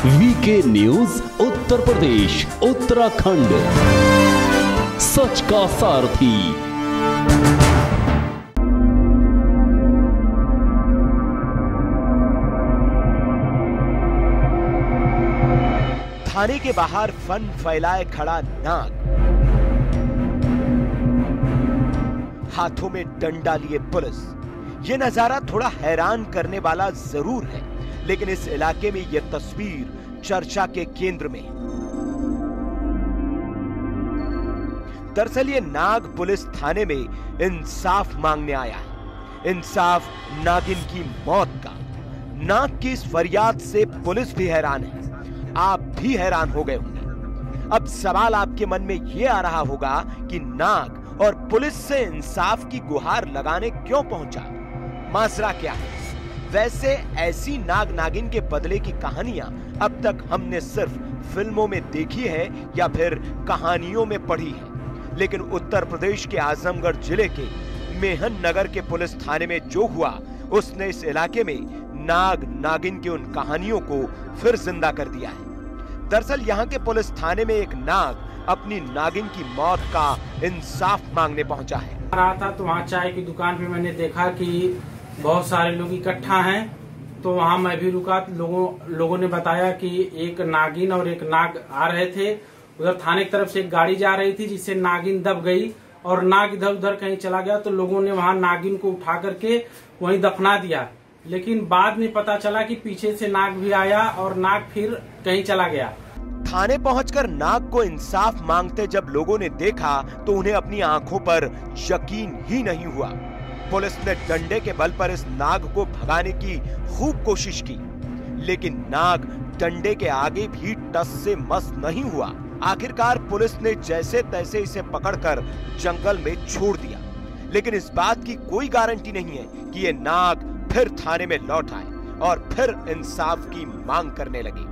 VK news Uttar Pradesh Uttarakhand, सच का सारथी। थाने के बाहर फन फैलाए खड़ा नाग, हाथों में डंडा लिए पुलिस। ये नजारा थोड़ा हैरान करने वाला जरूर है, लेकिन इस इलाके में यह तस्वीर चर्चा के केंद्र में। दरअसल ये नाग पुलिस थाने में इंसाफ मांगने आया है, इंसाफ नागिन की मौत का। नाग की इस फरियाद से पुलिस भी हैरान है, आप भी हैरान हो गए होंगे। अब सवाल आपके मन में यह आ रहा होगा कि नाग और पुलिस से इंसाफ की गुहार लगाने क्यों पहुंचा, माजरा क्या है? वैसे ऐसी नाग नागिन के बदले की कहानियां अब तक हमने सिर्फ फिल्मों में देखी है या फिर कहानियों में पढ़ी है, लेकिन उत्तर प्रदेश के आजमगढ़ जिले के मेहन नगर के पुलिस थाने में जो हुआ, उसने इस इलाके में नाग नागिन की उन कहानियों को फिर जिंदा कर दिया है। दरअसल यहाँ के पुलिस थाने में एक नाग अपनी नागिन की मौत का इंसाफ मांगने पहुंचा है। रहा था तो वहाँ चाय की दुकान पे मैंने देखा कि बहुत सारे लोग इकट्ठा हैं, तो वहाँ मैं भी रुका। लोगों ने बताया कि एक नागिन और एक नाग आ रहे थे। उधर थाने की तरफ से एक गाड़ी जा रही थी, जिससे नागिन दब गई और नाग इधर उधर कहीं चला गया। तो लोगों ने वहाँ नागिन को उठा करके वहीं दफना दिया, लेकिन बाद में पता चला कि पीछे से नाग भी आया और नाग फिर कहीं चला गया। थाने पहुंचकर नाग को इंसाफ मांगते जब लोगों ने देखा तो उन्हें अपनी आंखों पर यकीन ही नहीं हुआ। पुलिस ने डंडे के बल पर इस नाग को भगाने की खूब कोशिश की, लेकिन नाग डंडे के आगे भी टस से मस नहीं हुआ। आखिरकार पुलिस ने जैसे तैसे इसे पकड़कर जंगल में छोड़ दिया, लेकिन इस बात की कोई गारंटी नहीं है कि ये नाग फिर थाने में लौट आए और फिर इंसाफ की मांग करने लगे।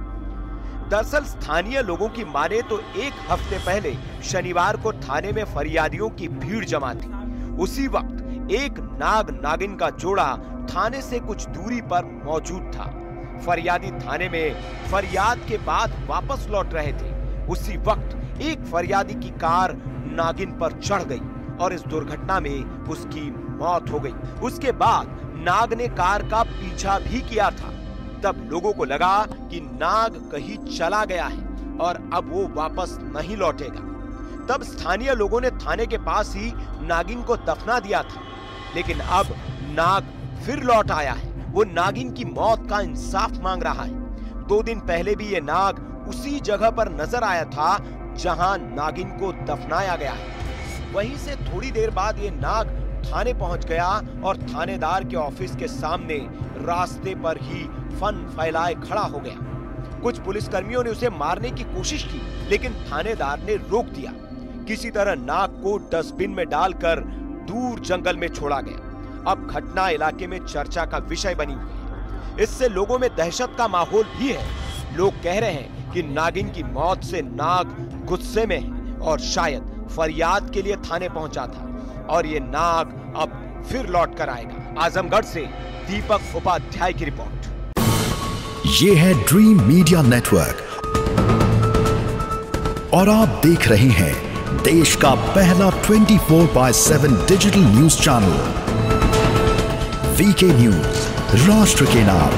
दरअसल स्थानीय लोगों की माने तो एक हफ्ते पहले शनिवार को थाने में फरियादियों की भीड़ जमा थी। उसी वक्त एक नाग नागिन का जोड़ा थाने से कुछ दूरी पर मौजूद था। फरियादी थाने में फरियाद के बाद वापस लौट रहे थे। उसी वक्त एक फरियादी की कार नागिन पर चढ़ गई और इस दुर्घटना में उसकी मौत हो गई। उसके बाद नाग ने कार का पीछा भी किया था। तब लोगों को लगा कि नाग कहीं चला गया है और अब वो वापस नहीं लौटेगा। तब स्थानीय लोगों ने थाने के पास ही नागिन को दफना दिया था, लेकिन अब नाग फिर लौट आया है। वो नागिन की मौत का इंसाफ मांग रहा है। 2 दिन पहले भी ये नाग उसी जगह पर नजर आया था जहां नागिन को दफनाया गया है। वहीं से थोड़ी देर बाद ये नाग थाने पहुंच गया और थानेदार के ऑफिस के सामने रास्ते पर ही फन फैलाए खड़ा हो गया। कुछ पुलिसकर्मियों ने उसे मारने की कोशिश की, लेकिन थानेदार ने रोक दिया। किसी तरह नाग को डस्टबिन में डालकर दूर जंगल में छोड़ा गया। अब घटना इलाके में चर्चा का विषय बनी हुई है। इससे लोगों में दहशत का माहौल भी है। लोग कह रहे हैं कि नागिन की मौत से नाग गुस्से में है और शायद फरियाद के लिए थाने पहुंचा था और ये नाग अब फिर लौट कर आएगा। आजमगढ़ से दीपक उपाध्याय की रिपोर्ट। ये है ड्रीम मीडिया नेटवर्क और आप देख रहे हैं देश का पहला 24/7 digital news channel VK news, राष्ट्र के नाम।